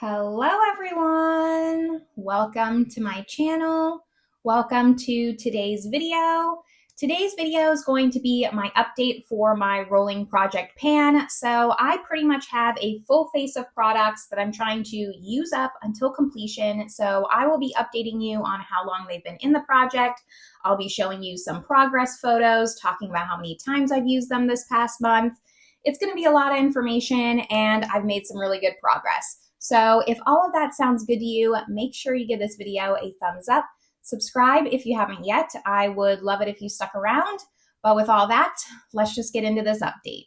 Hello everyone! Welcome to my channel. Welcome to today's video. Today's video is going to be my update for my rolling project pan. So I pretty much have a full face of products that I'm trying to use up until completion. So I will be updating you on how long they've been in the project. I'll be showing you some progress photos, talking about how many times I've used them this past month. It's going to be a lot of information and I've made some really good progress. So if all of that sounds good to you, make sure you give this video a thumbs up. Subscribe if you haven't yet. I would love it if you stuck around. But with all that, let's just get into this update.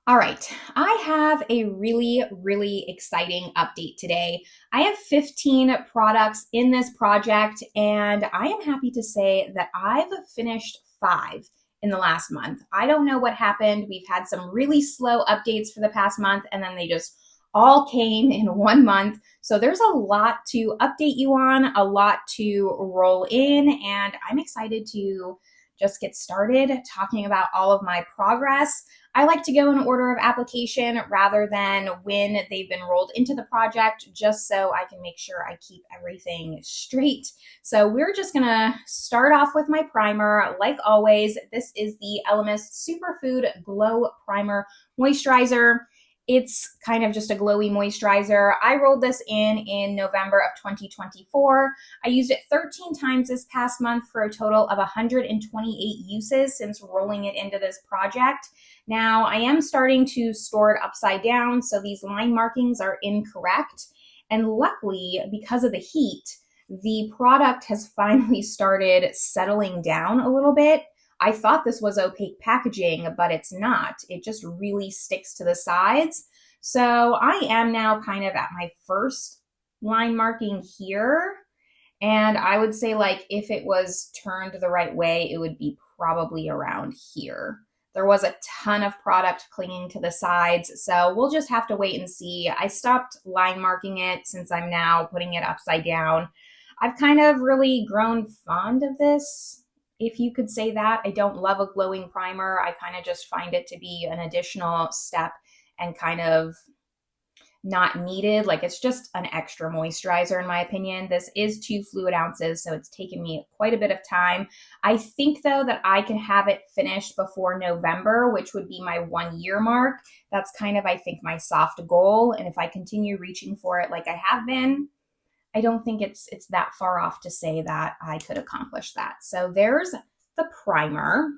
All right, I have a really exciting update today. I have 15 products in this project, and I am happy to say that I've finished 5 in the last month. I don't know what happened. We've had some really slow updates for the past month, and then they just all came in 1 month. So there's a lot to update you on, a lot to roll in, and I'm excited to just get started talking about all of my progress. I like to go in order of application rather than when they've been rolled into the project, just so I can make sure I keep everything straight. So we're just gonna start off with my primer. Like always, this is the Elemis Superfood Glow Primer Moisturizer. It's kind of just a glowy moisturizer. I rolled this in November of 2024. I used it 13 times this past month for a total of 128 uses since rolling it into this project. Now, I am starting to store it upside down, so these line markings are incorrect. And luckily, because of the heat, the product has finally started settling down a little bit. I thought this was opaque packaging, but it's not. It just really sticks to the sides. So I am now kind of at my first line marking here. And I would say, like, if it was turned the right way, it would be probably around here. There was a ton of product clinging to the sides, so we'll just have to wait and see. I stopped line marking it since I'm now putting it upside down. I've kind of really grown fond of this, if you could say that. I don't love a glowing primer. I kind of just find it to be an additional step and kind of not needed. Like, it's just an extra moisturizer in my opinion. This is 2 fluid ounces, so it's taken me quite a bit of time. I think though that I can have it finished before November, which would be my 1-year mark. That's kind of, I think, my soft goal. And if I continue reaching for it like I have been, I don't think it's that far off to say that I could accomplish that. So there's the primer.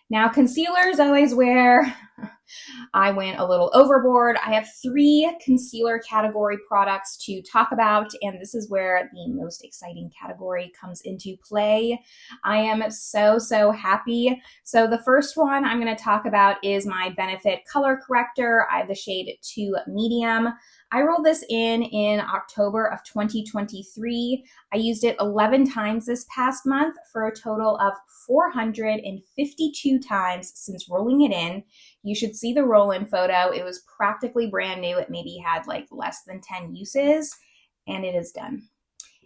Now, concealer is always where I went a little overboard. I have 3 concealer category products to talk about, and this is where the most exciting category comes into play. I am so happy. So the first one I'm going to talk about is my Benefit Color Corrector. I have the shade 2 Medium. I rolled this in October of 2023. I used it 11 times this past month for a total of 452 times since rolling it in. You should see the roll-in photo. It was practically brand new. It maybe had like less than 10 uses, and it is done.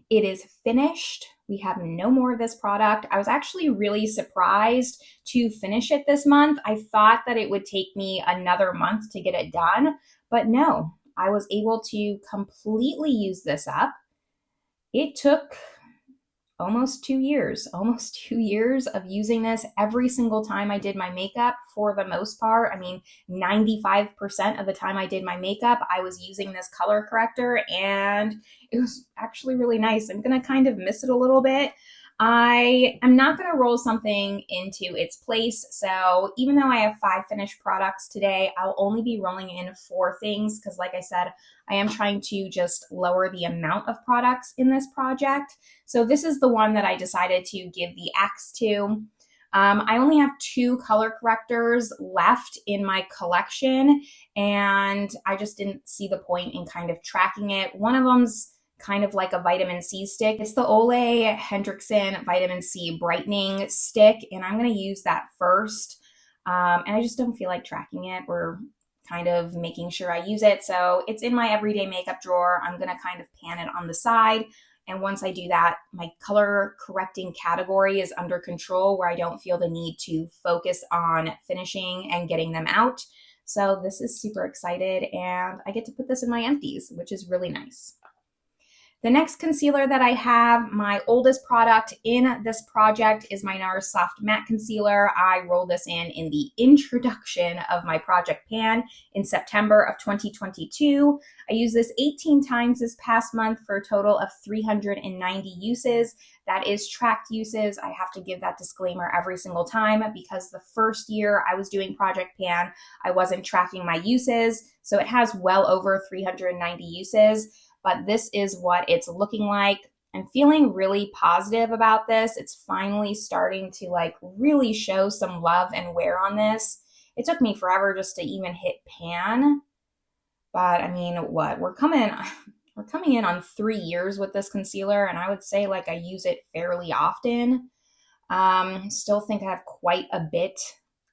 It is finished. We have no more of this product. I was actually really surprised to finish it this month. I thought that it would take me another month to get it done, but no. I was able to completely use this up. It took almost 2 years of using this every single time I did my makeup for the most part. I mean, 95% of the time I did my makeup, I was using this color corrector, and it was actually really nice. I'm going to kind of miss it a little bit. I am not going to roll something into its place. So even though I have 5 finished products today, I'll only be rolling in 4 things because, like I said, I am trying to just lower the amount of products in this project. So this is the one that I decided to give the axe to. I only have 2 color correctors left in my collection, and I just didn't see the point in kind of tracking it. One of them's kind of like a vitamin C stick. It's the Ole Hendrickson Vitamin C Brightening Stick, and I'm going to use that first. And I just don't feel like tracking it or kind of making sure I use it. So it's in my everyday makeup drawer. I'm going to kind of pan it on the side. And once I do that, my color correcting category is under control where I don't feel the need to focus on finishing and getting them out. So this is super excited, and I get to put this in my empties, which is really nice. The next concealer that I have, my oldest product in this project, is my Nars Soft Matte Concealer. I rolled this in the introduction of my Project Pan in September of 2022. I used this 18 times this past month for a total of 390 uses. That is tracked uses. I have to give that disclaimer every single time because the first year I was doing Project Pan, I wasn't tracking my uses. So it has well over 390 uses. But this is what it's looking like. I'm feeling really positive about this. It's finally starting to like really show some love and wear on this. It took me forever just to even hit pan. But I mean, what? We're coming in on 3 years with this concealer, and I would say like I use it fairly often. Still think I have quite a bit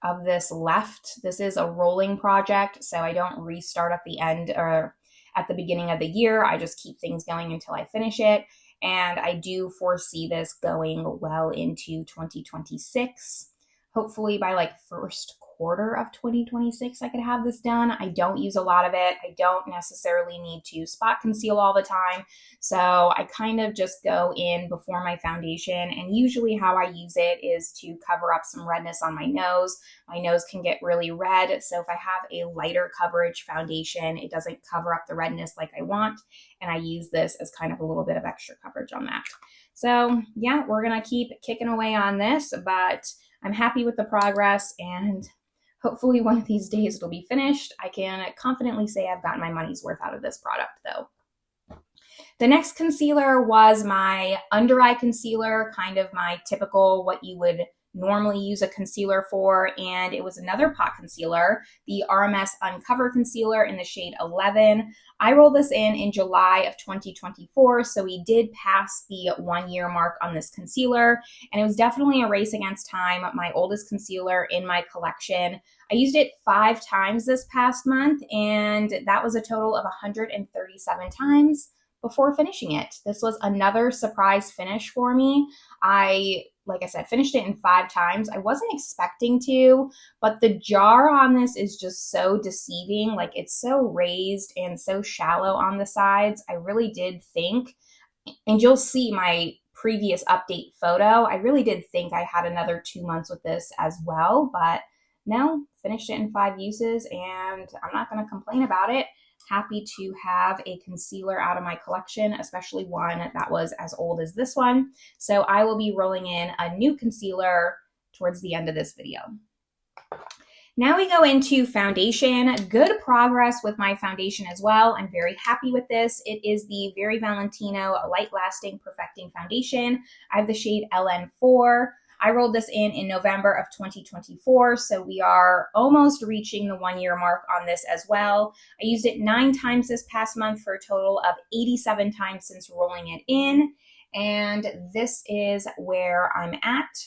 of this left. This is a rolling project, so I don't restart at the end or at the beginning of the year. I just keep things going until I finish it. And I do foresee this going well into 2026. Hopefully by like first quarter of 2026, I could have this done. I don't use a lot of it. I don't necessarily need to spot conceal all the time. So I kind of just go in before my foundation. And usually how I use it is to cover up some redness on my nose. My nose can get really red. So if I have a lighter coverage foundation, it doesn't cover up the redness like I want. And I use this as kind of a little bit of extra coverage on that. So yeah, we're going to keep kicking away on this, but I'm happy with the progress, and hopefully one of these days it'll be finished. I can confidently say I've gotten my money's worth out of this product though. The next concealer was my under eye concealer, kind of my typical what you would normally use a concealer for, and it was another pot concealer, the RMS Uncover Concealer in the shade 11. I rolled this in July of 2024, so we did pass the 1 year mark on this concealer, and it was definitely a race against time, my oldest concealer in my collection. I used it 5 times this past month, and that was a total of 137 times before finishing it. This was another surprise finish for me. Like I said, finished it in 5 times. I wasn't expecting to, but the jar on this is just so deceiving. Like it's so raised and so shallow on the sides. I really did think, and you'll see my previous update photo, I really did think I had another 2 months with this as well, but no, finished it in 5 uses, and I'm not going to complain about it. Happy to have a concealer out of my collection, especially one that was as old as this one. So I will be rolling in a new concealer towards the end of this video. Now we go into foundation. Good progress with my foundation as well. I'm very happy with this. It is the Very Valentino Light Lasting Perfecting Foundation. I have the shade LN4. I rolled this in November of 2024, so we are almost reaching the 1 year mark on this as well. I used it 9 times this past month for a total of 87 times since rolling it in, and this is where I'm at.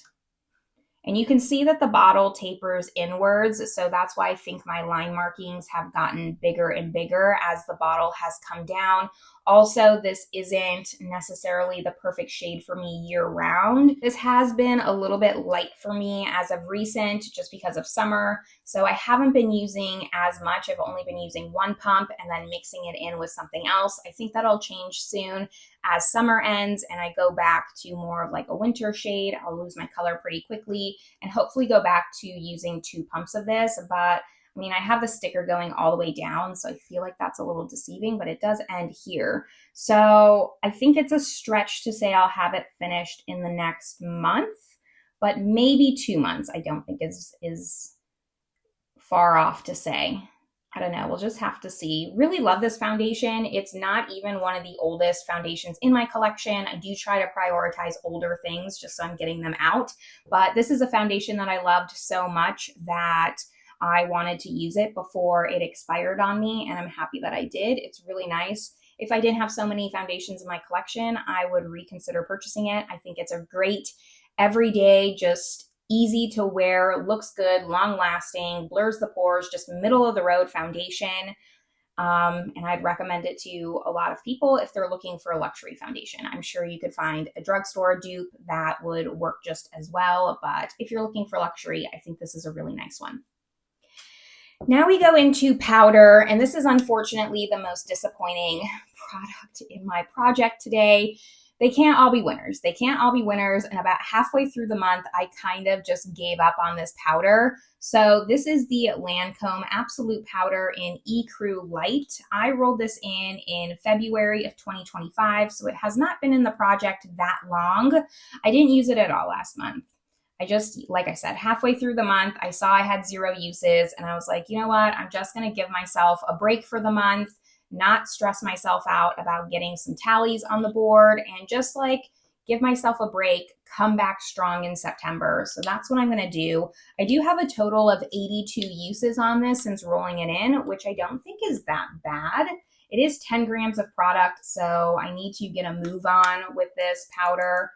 And you can see that the bottle tapers inwards, so that's why I think my line markings have gotten bigger and bigger as the bottle has come down. Also, this isn't necessarily the perfect shade for me year round. This has been a little bit light for me as of recent just because of summer, so I haven't been using as much. I've only been using 1 pump and then mixing it in with something else. I think that'll change soon as summer ends and I go back to more of like a winter shade. I'll lose my color pretty quickly and hopefully go back to using 2 pumps of this. But I mean, I have the sticker going all the way down, so I feel like that's a little deceiving, but it does end here. So I think it's a stretch to say I'll have it finished in the next month, but maybe 2 months I don't think is far off to say. I don't know, we'll just have to see. Really love this foundation. It's not even one of the oldest foundations in my collection. I do try to prioritize older things just so I'm getting them out, but this is a foundation that I loved so much that I wanted to use it before it expired on me, and I'm happy that I did. It's really nice. If I didn't have so many foundations in my collection, I would reconsider purchasing it. I think it's a great everyday, just easy to wear, looks good, long lasting, blurs the pores, just middle of the road foundation. And I'd recommend it to a lot of people if they're looking for a luxury foundation. I'm sure you could find a drugstore dupe that would work just as well, but if you're looking for luxury, I think this is a really nice one. Now we go into powder, and this is unfortunately the most disappointing product in my project today. They can't all be winners. They can't all be winners. And about halfway through the month, I kind of just gave up on this powder. So this is the Lancome Absolute Powder in Ecru Light. I rolled this in February of 2025, so it has not been in the project that long. I didn't use it at all last month. I just, like I said, halfway through the month, I saw I had 0 uses, and I was like, you know what? I'm just going to give myself a break for the month, not stress myself out about getting some tallies on the board, and just like give myself a break, come back strong in September. So that's what I'm going to do. I do have a total of 82 uses on this since rolling it in, which I don't think is that bad. It is 10 grams of product, so I need to get a move on with this powder,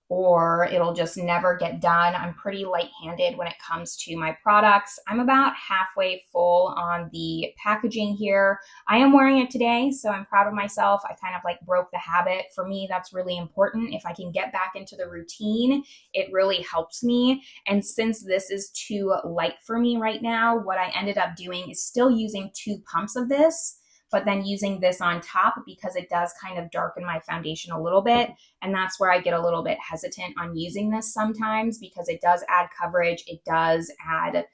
or it'll just never get done. I'm pretty light-handed when it comes to my products. I'm about halfway full on the packaging here. I am wearing it today, so I'm proud of myself. I kind of like broke the habit. For me, that's really important. If I can get back into the routine, it really helps me. And since this is too light for me right now, what I ended up doing is still using 2 pumps of this, but then using this on top because it does kind of darken my foundation a little bit. And that's where I get a little bit hesitant on using this sometimes, because it does add coverage. It does add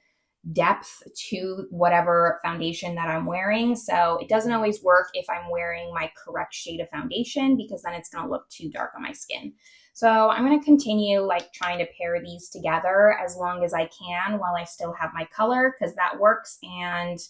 depth to whatever foundation that I'm wearing. So it doesn't always work if I'm wearing my correct shade of foundation, because then it's going to look too dark on my skin. So I'm going to continue like trying to pair these together as long as I can while I still have my color, because that works. And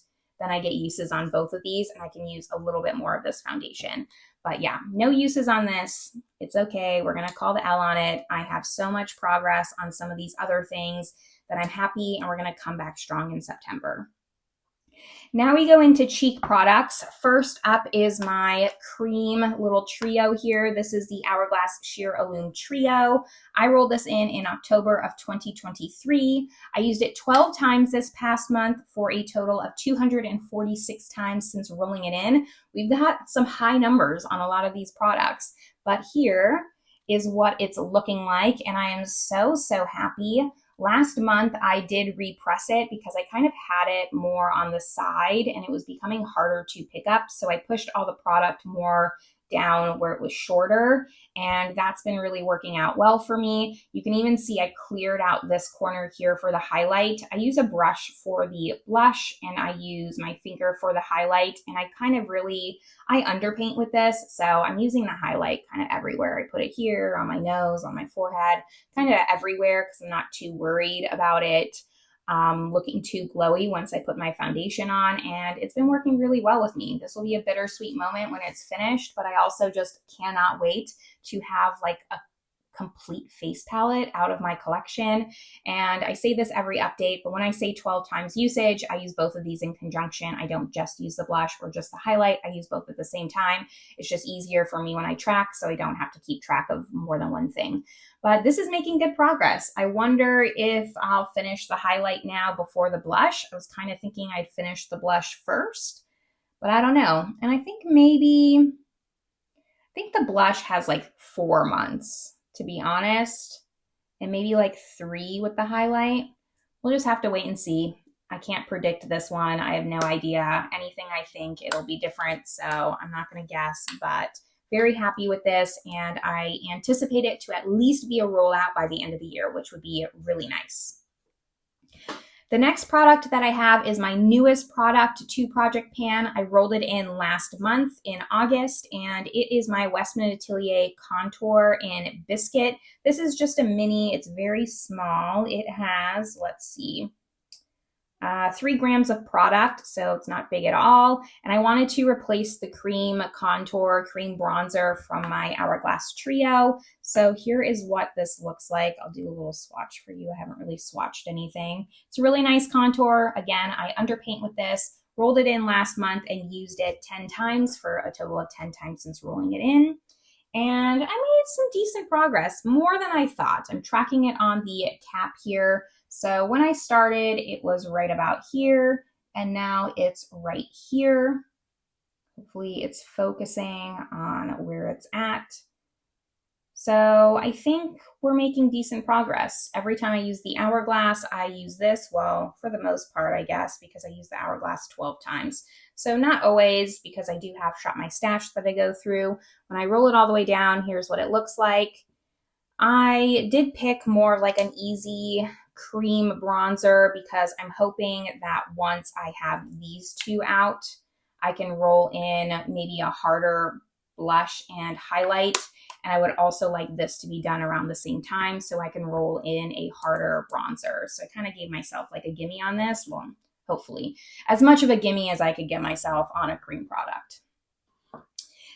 then I get uses on both of these, and I can use a little bit more of this foundation. But yeah, no uses on this. It's okay. We're going to call the L on it. I have so much progress on some of these other things that I'm happy, and we're going to come back strong in September. Now we go into cheek products. First up is my Creme little trio here. This is the Hourglass Sheer Illume Trio. I rolled this in October of 2023. I used it 12 times this past month for a total of 246 times since rolling it in. We've got some high numbers on a lot of these products, but here is what it's looking like, and I am so, so happy. Last month, I did repress it because I kind of had it more on the side and it was becoming harder to pick up. So I pushed all the product more down where it was shorter, and that's been really working out well for me. You can even see I cleared out this corner here for the highlight. I use a brush for the blush and I use my finger for the highlight, and I kind of really, I underpaint with this. So I'm using the highlight kind of everywhere. I put it here on my nose, on my forehead, kind of everywhere because I'm not too worried about it looking too glowy once I put my foundation on, and it's been working really well with me. This will be a bittersweet moment when it's finished, but I also just cannot wait to have like a complete face palette out of my collection. And I say this every update, but when I say 12 times usage, I use both of these in conjunction. I don't just use the blush or just the highlight. I use both at the same time. It's just easier for me when I track, so I don't have to keep track of more than one thing. But this is making good progress. I wonder if I'll finish the highlight now before the blush. I was kind of thinking I'd finish the blush first, but I don't know. And I think the blush has like 4 months, to be honest, and maybe like 3 with the highlight. We'll just have to wait and see. I can't predict this one. I have no idea. Anything I think, it'll be different, so I'm not going to guess, but very happy with this, and I anticipate it to at least be a rollout by the end of the year, which would be really nice. The next product that I have is my newest product to Project Pan. I rolled it in last month in August, and it is my Westman Atelier Contour in Biscuit. This is just a mini. It's very small. It has, let's see, 3 grams of product, so it's not big at all. And I wanted to replace the cream contour, cream bronzer from my Hourglass trio. So here is what this looks like. I'll do a little swatch for you. I haven't really swatched anything. It's a really nice contour. Again, I underpaint with this, rolled it in last month and used it 10 times for a total of 10 times since rolling it in. And I made some decent progress, more than I thought. I'm tracking it on the cap here. So when I started, it was right about here, and now it's right here. Hopefully it's focusing on where it's at. So I think we're making decent progress. Every time I use the Hourglass, I use this, well, for the most part, I guess, because I use the Hourglass 12 times. So not always, because I do have Shop My Stash that I go through. When I roll it all the way down, here's what it looks like. I did pick more of like an easy cream bronzer because I'm hoping that once I have these two out, I can roll in maybe a harder blush and highlight. And I would also like this to be done around the same time so I can roll in a harder bronzer. So I kind of gave myself like a gimme on this. Well, hopefully as much of a gimme as I could get myself on a cream product.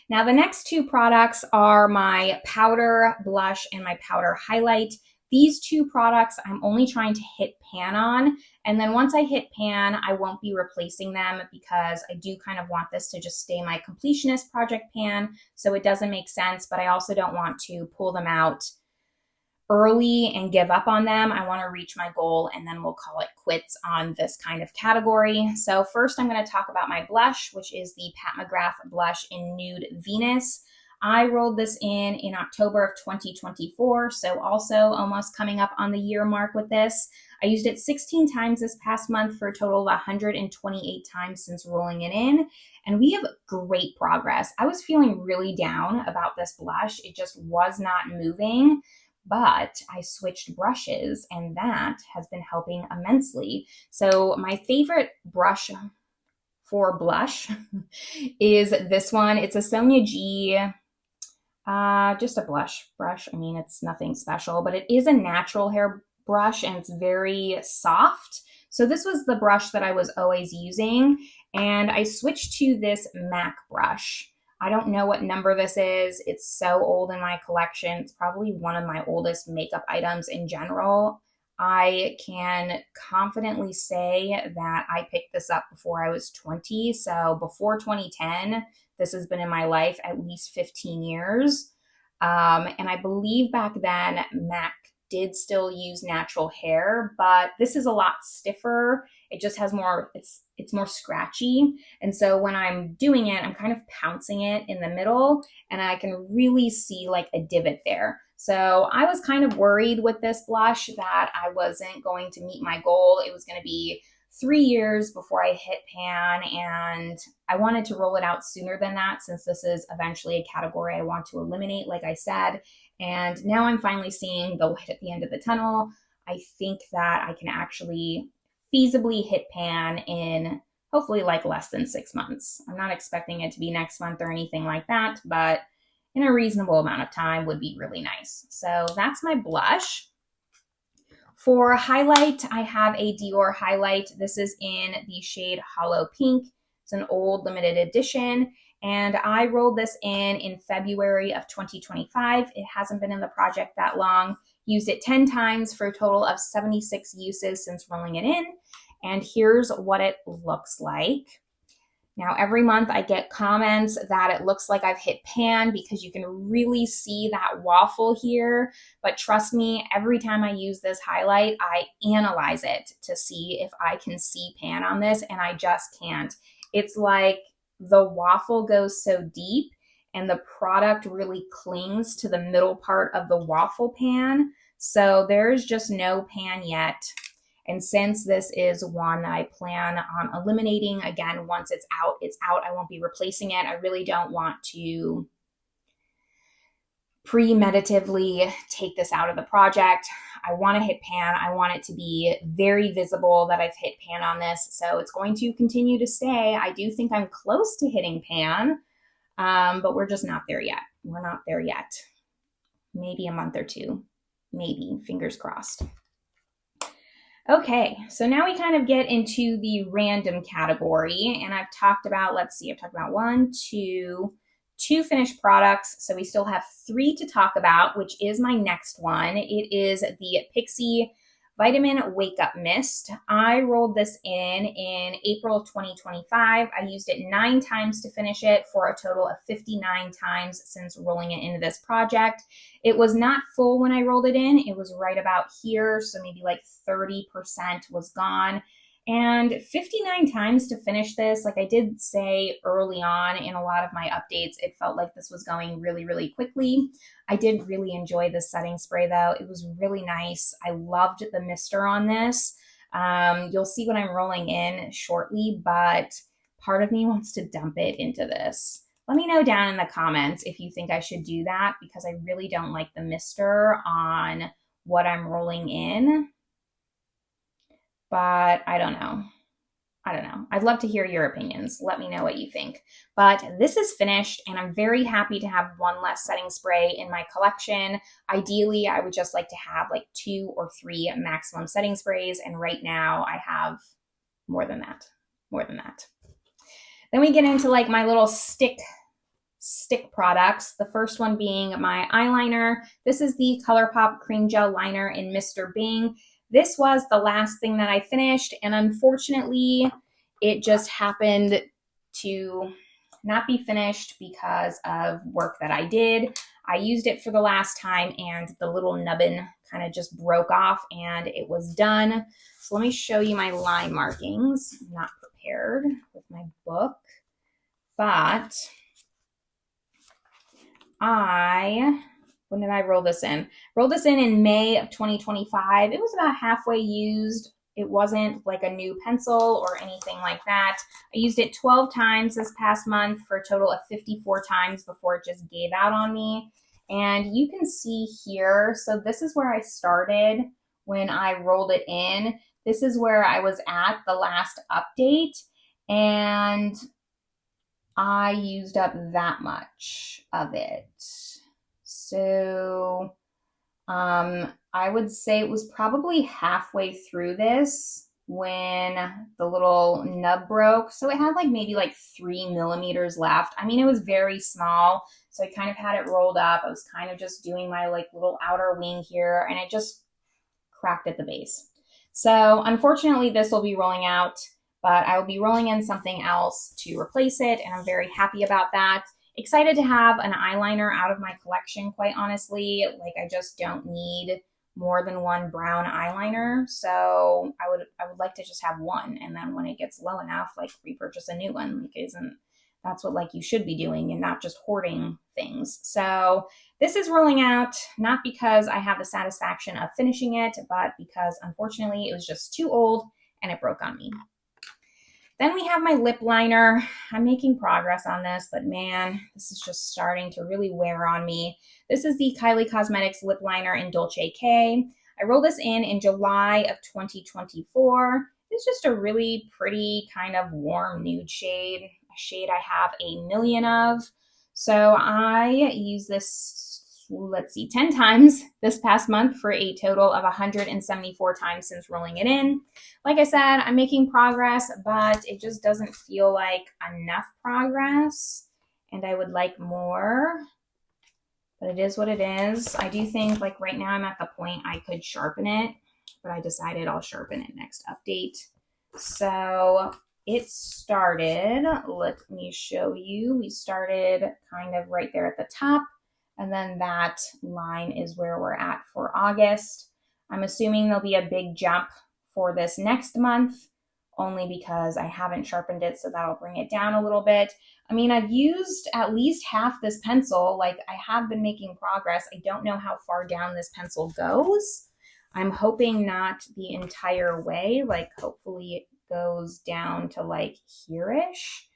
Now the next two products are my powder blush and my powder highlight. These two products I'm only trying to hit pan on, and then once I hit pan, I won't be replacing them because I do kind of want this to just stay my completionist project pan, so it doesn't make sense, but I also don't want to pull them out early and give up on them. I want to reach my goal and then we'll call it quits on this kind of category. So first I'm going to talk about my blush, which is the Pat McGrath blush in Nude Venus. I rolled this in October of 2024, so also almost coming up on the year mark with this. I used it 16 times this past month for a total of 128 times since rolling it in, and we have great progress. I was feeling really down about this blush. It just was not moving, but I switched brushes and that has been helping immensely. So my favorite brush for blush is this one. It's a Sonia G, just a blush brush. I mean, it's nothing special, but it is a natural hair brush and it's very soft. So this was the brush that I was always using, and I switched to this MAC brush. I don't know what number this is. It's so old in my collection. It's probably one of my oldest makeup items in general. I can confidently say that I picked this up before I was 20. So before 2010, this has been in my life at least 15 years. And I believe back then MAC did still use natural hair, but this is a lot stiffer. It just has more, it's more scratchy. And so when I'm doing it, I'm kind of pouncing it in the middle and I can really see like a divot there. So I was kind of worried with this blush that I wasn't going to meet my goal. It was going to be 3 years before I hit pan, and I wanted to roll it out sooner than that since this is eventually a category I want to eliminate, like I said. And now I'm finally seeing the light at the end of the tunnel. I think that I can actually feasibly hit pan in hopefully like less than 6 months. I'm not expecting it to be next month or anything like that, but in a reasonable amount of time would be really nice. So that's my blush. For highlight, I have a Dior highlight. This is in the shade Holo Pink. It's an old limited edition, and I rolled this in February of 2025. It hasn't been in the project that long. Used it 10 times for a total of 76 uses since rolling it in, and here's what it looks like. Now, every month I get comments that it looks like I've hit pan because you can really see that waffle here. But trust me, every time I use this highlight, I analyze it to see if I can see pan on this, and I just can't. It's like the waffle goes so deep and the product really clings to the middle part of the waffle pan. So there's just no pan yet. And since this is one that I plan on eliminating, again, once it's out, it's out. I won't be replacing it. I really don't want to premeditatively take this out of the project. I want to hit pan. I want it to be very visible that I've hit pan on this. So it's going to continue to stay. I do think I'm close to hitting pan, but we're just not there yet. We're not there yet. Maybe a month or two. Maybe, fingers crossed. Okay, so now we kind of get into the random category, and I've talked about, I've talked about two finished products, so we still have 3 to talk about, which is my next one. It is the Pixi Vitamin Wake Up Mist. I rolled this in April of 2025. I used it 9 times to finish it for a total of 59 times since rolling it into this project. It was not full when I rolled it in. It was right about here, so maybe like 30% was gone. And 59 times to finish this. Like I did say early on in a lot of my updates, it felt like this was going really, really quickly. I did really enjoy this setting spray though. It was really nice. I loved the mister on this. You'll see when I'm rolling in shortly, but part of me wants to dump it into this. Let me know down in the comments if you think I should do that, because I really don't like the mister on what I'm rolling in. But I don't know. I'd love to hear your opinions. Let me know what you think. But this is finished, and I'm very happy to have one less setting spray in my collection. Ideally, I would just like to have like 2 or 3 maximum setting sprays, and right now I have more than that. Then we get into like my little stick products. The first one being my eyeliner. This is the Colourpop Cream Gel Liner in Mr. Bing. This was the last thing that I finished, and unfortunately, it just happened to not be finished because of work that I did. I used it for the last time, and the little nubbin kind of just broke off, and it was done. So let me show you my line markings. I'm not prepared with my book, but when did I roll this in? Rolled this in May of 2025. It was about halfway used. It wasn't like a new pencil or anything like that. I used it 12 times this past month for a total of 54 times before it just gave out on me. And you can see here, so this is where I started when I rolled it in. This is where I was at the last update, and I used up that much of it. So I would say it was probably halfway through this when the little nub broke. So it had like maybe like 3 millimeters left. I mean, it was very small. So I kind of had it rolled up. I was kind of just doing my like little outer wing here, and it just cracked at the base. So unfortunately, this will be rolling out, but I will be rolling in something else to replace it, and I'm very happy about that. Excited to have an eyeliner out of my collection, quite honestly. Like, I just don't need more than one brown eyeliner, so I would like to just have one, and then when it gets low enough, like, repurchase a new one. Like, that's what like you should be doing, and not just hoarding things. So this is rolling out, not because I have the satisfaction of finishing it, but because unfortunately it was just too old and it broke on me. Then we have my lip liner. I'm making progress on this, but man, this is just starting to really wear on me. This is the Kylie Cosmetics lip liner in Dolce K. I rolled this in July of 2024. It's just a really pretty kind of warm nude shade, a shade I have a million of. So I use this, let's see, 10 times this past month for a total of 174 times since rolling it in. Like I said, I'm making progress, but it just doesn't feel like enough progress, and I would like more, but it is what it is. I do think like right now I'm at the point I could sharpen it, but I decided I'll sharpen it next update. So it started, let me show you, we started kind of right there at the top, and then that line is where we're at for August. I'm assuming there'll be a big jump for this next month, only because I haven't sharpened it, so that'll bring it down a little bit. I mean, I've used at least half this pencil. Like, I have been making progress. I don't know how far down this pencil goes. I'm hoping not the entire way. Like, hopefully it goes down to like here-ish.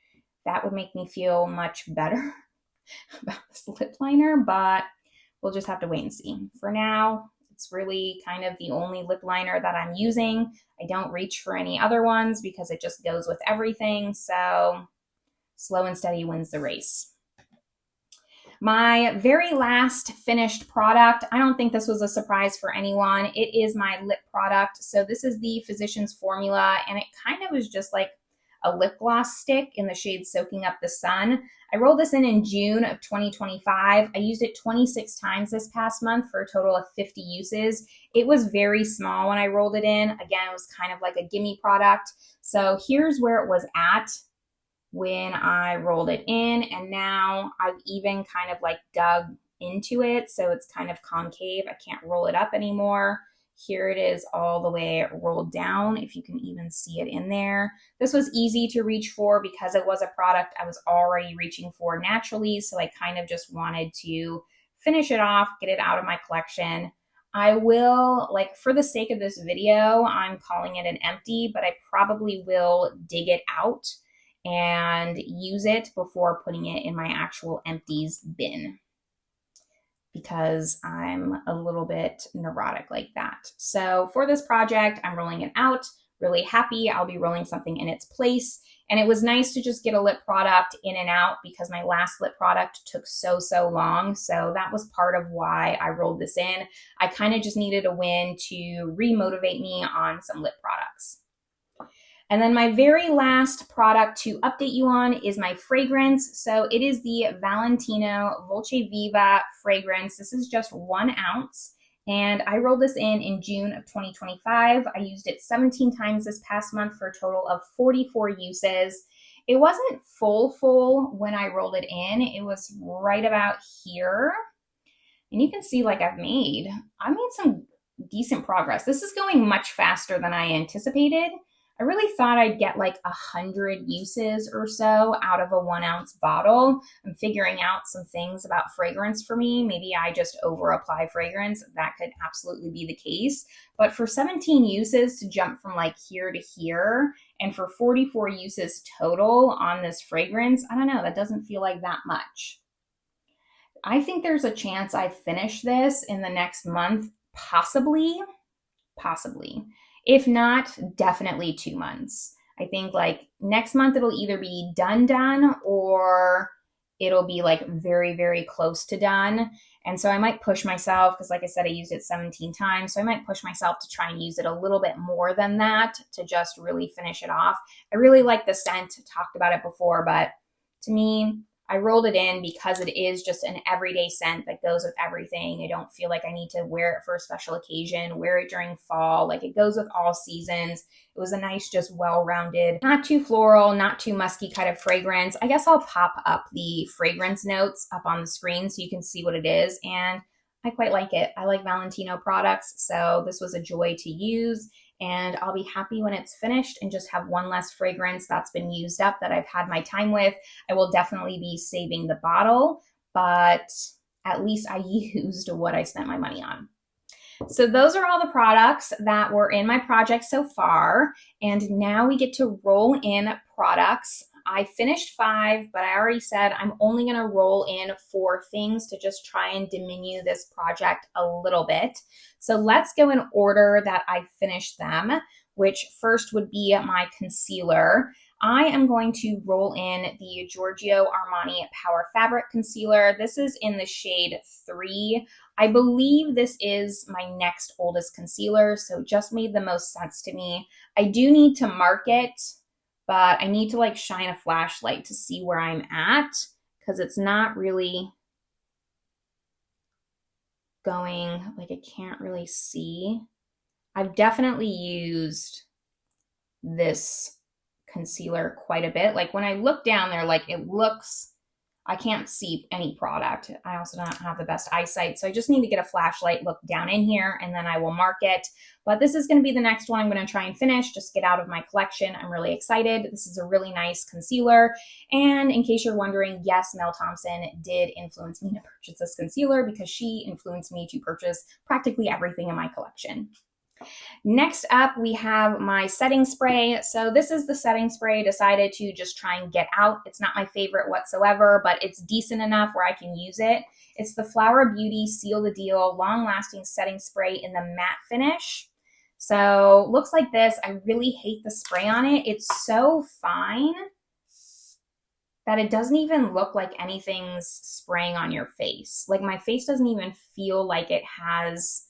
That would make me feel much better about this lip liner, but we'll just have to wait and see. For now, it's really kind of the only lip liner that I'm using. I don't reach for any other ones because it just goes with everything. So slow and steady wins the race. My very last finished product, I don't think this was a surprise for anyone. It is my lip product. So this is the Physicians Formula, and it kind of was just like a lip gloss stick in the shade Soaking Up the Sun. I rolled this in June of 2025. I used it 26 times this past month for a total of 50 uses. It was very small when I rolled it in. Again, it was kind of like a gimme product. So here's where it was at when I rolled it in, and now I've even kind of like dug into it, so it's kind of concave. I can't roll it up anymore. Here it is all the way rolled down, if you can even see it in there. This was easy to reach for because it was a product I was already reaching for naturally, so I kind of just wanted to finish it off, get it out of my collection. I will, like, for the sake of this video, I'm calling it an empty, but I probably will dig it out and use it before putting it in my actual empties bin, because I'm a little bit neurotic like that. So for this project, I'm rolling it out, really happy. I'll be rolling something in its place. And it was nice to just get a lip product in and out because my last lip product took so long. So that was part of why I rolled this in. I kind of just needed a win to re-motivate me on some lip products. And then my very last product to update you on is my fragrance. So it is the Valentino Voce Viva fragrance. This is just 1 ounce. And I rolled this in June of 2025. I used it 17 times this past month for a total of 44 uses. It wasn't full when I rolled it in. It was right about here. And you can see, like, I made some decent progress. This is going much faster than I anticipated. I really thought I'd get like 100 uses or so out of a 1 ounce bottle. I'm figuring out some things about fragrance for me. Maybe I just over apply fragrance. That could absolutely be the case. But for 17 uses to jump from like here to here, and for 44 uses total on this fragrance, I don't know, that doesn't feel like that much. I think there's a chance I finish this in the next month, possibly. If not, definitely 2 months. I think like next month it'll either be done or it'll be like very close to done. And so I might push myself, because like I said, I used it 17 times. So I might push myself to try and use it a little bit more than that to just really finish it off. I really like the scent, talked about it before, but to me, I rolled it in because it is just an everyday scent that goes with everything. I don't feel like I need to wear it for a special occasion, wear it during fall. Like, it goes with all seasons. It was a nice, just well-rounded, not too floral, not too musky kind of fragrance. I guess I'll pop up the fragrance notes up on the screen so you can see what it is. And I quite like it. I like Valentino products, so this was a joy to use. And I'll be happy when it's finished and just have one less fragrance that's been used up that I've had my time with. I will definitely be saving the bottle, but at least I used what I spent my money on. So those are all the products that were in my project so far. And now we get to roll in products. I finished 5, but I already said I'm only going to roll in 4 things to just try and diminish this project a little bit. So let's go in order that I finished them, which first would be my concealer. I am going to roll in the Giorgio Armani Power Fabric Concealer. This is in the shade 3. I believe this is my next oldest concealer, so it just made the most sense to me. I do need to mark it, but I need to like shine a flashlight to see where I'm at, because it's not really going, like, I can't really see. I've definitely used this concealer quite a bit. Like, when I look down there, like, it looks, I can't see any product. I also don't have the best eyesight, so I just need to get a flashlight, look down in here, and then I will mark it. But this is going to be the next one I'm going to try and finish, just get out of my collection. I'm really excited. This is a really nice concealer. And in case you're wondering, yes, Mel Thompson did influence me to purchase this concealer because she influenced me to purchase practically everything in my collection. Next up, we have my setting spray. So this is the setting spray I decided to just try and get out. It's not my favorite whatsoever, but it's decent enough where I can use it. It's the Flower Beauty Seal the Deal Long-Lasting Setting Spray in the matte finish. So looks like this. I really hate the spray on it. It's so fine that it doesn't even look like anything's spraying on your face. Like, my face doesn't even feel like it has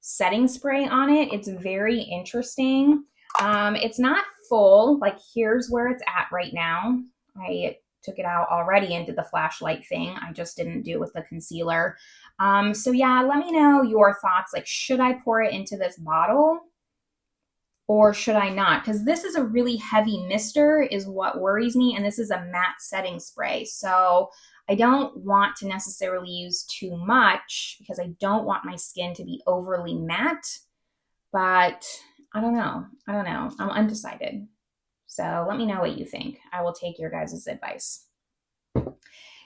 setting spray on it. It's very interesting. It's not full. Like, here's where it's at right now. I took it out already and did the flashlight thing. I just didn't do it with the concealer. So yeah, let me know your thoughts. Like, should I pour it into this bottle or should I not? Because this is a really heavy mister is what worries me. And this is a matte setting spray. So I don't want to necessarily use too much because I don't want my skin to be overly matte. but I don't know. I'm undecided. So let me know what you think. I will take your guys' advice.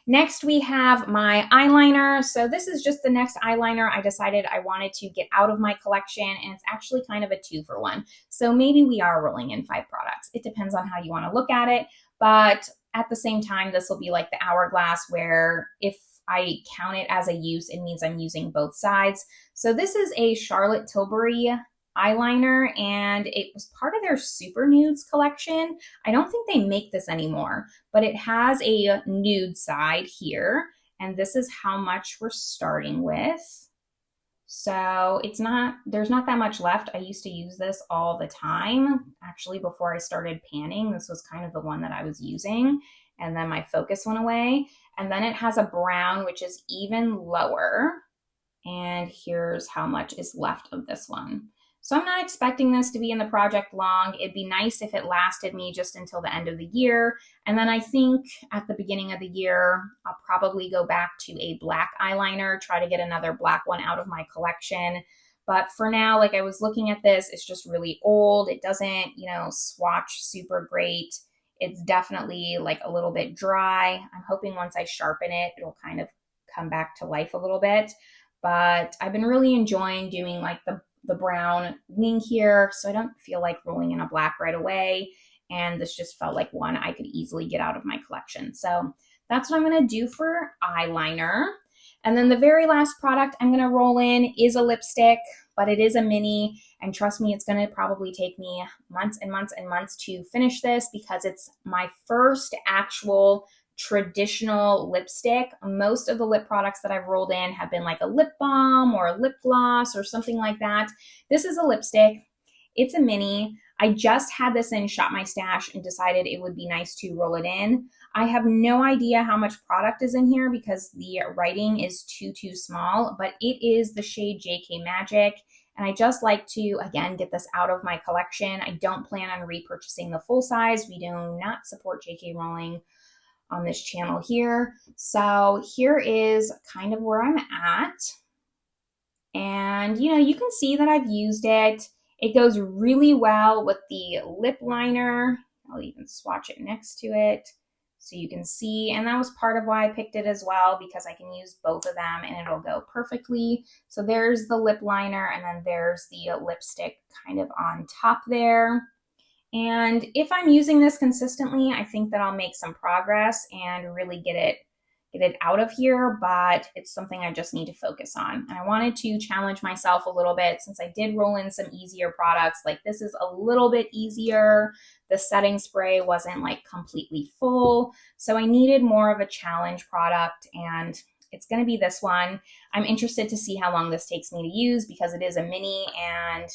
Next, we have my eyeliner. So this is just the next eyeliner I decided I wanted to get out of my collection, and it's actually kind of a 2-for-1. So maybe we are rolling in 5 products. It depends on how you want to look at it, but at the same time, this will be like the Hourglass, where if I count it as a use, it means I'm using both sides. So this is a Charlotte Tilbury eyeliner, and it was part of their Super Nudes collection. I don't think they make this anymore, but it has a nude side here, and this is how much we're starting with. So there's not that much left. I used to use this all the time. Actually, before I started panning, this was kind of the one that I was using, and then my focus went away. And then it has a brown, which is even lower. And here's how much is left of this one. So I'm not expecting this to be in the project long. It'd be nice if it lasted me just until the end of the year. And then I think at the beginning of the year, I'll probably go back to a black eyeliner, try to get another black one out of my collection. But for now, like I was looking at this, it's just really old. It doesn't, swatch super great. It's definitely like a little bit dry. I'm hoping once I sharpen it, it'll kind of come back to life a little bit. But I've been really enjoying doing like the brown wing here, so I don't feel like rolling in a black right away. And this just felt like one I could easily get out of my collection. So that's what I'm going to do for eyeliner. And then the very last product I'm going to roll in is a lipstick, but it is a mini. And trust me, it's going to probably take me months and months and months to finish this because it's my first actual traditional lipstick. Most of the lip products that I've rolled in have been like a lip balm or a lip gloss or something like that. This is a lipstick. It's a mini. I just had this in Shop My Stash and decided it would be nice to roll it in. I have no idea how much product is in here because the writing is too small, but it is the shade JK Magic. And I just like to, again, get this out of my collection. I don't plan on repurchasing the full size. We do not support JK Rowling on this channel here. So here is kind of where I'm at. And you can see that I've used it. It goes really well with the lip liner. I'll even swatch it next to it so you can see. And that was part of why I picked it as well, because I can use both of them and it'll go perfectly. So there's the lip liner and then there's the lipstick kind of on top there. And if I'm using this consistently, I think that I'll make some progress and really get it out of here, but it's something I just need to focus on. And I wanted to challenge myself a little bit since I did roll in some easier products. Like this is a little bit easier. The setting spray wasn't like completely full. So I needed more of a challenge product, and it's going to be this one. I'm interested to see how long this takes me to use because it is a mini, and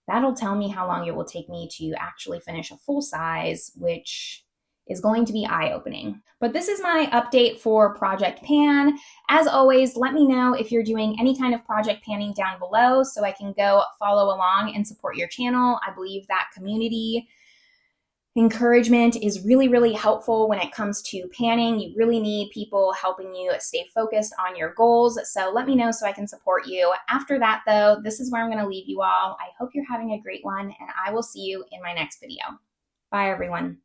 that'll tell me how long it will take me to actually finish a full size, which is going to be eye-opening. But this is my update for Project Pan. As always, let me know if you're doing any kind of project panning down below so I can go follow along and support your channel. I believe that community encouragement is really, really helpful when it comes to panning. You really need people helping you stay focused on your goals. So let me know so I can support you. After that though, this is where I'm going to leave you all. I hope you're having a great one, and I will see you in my next video. Bye everyone.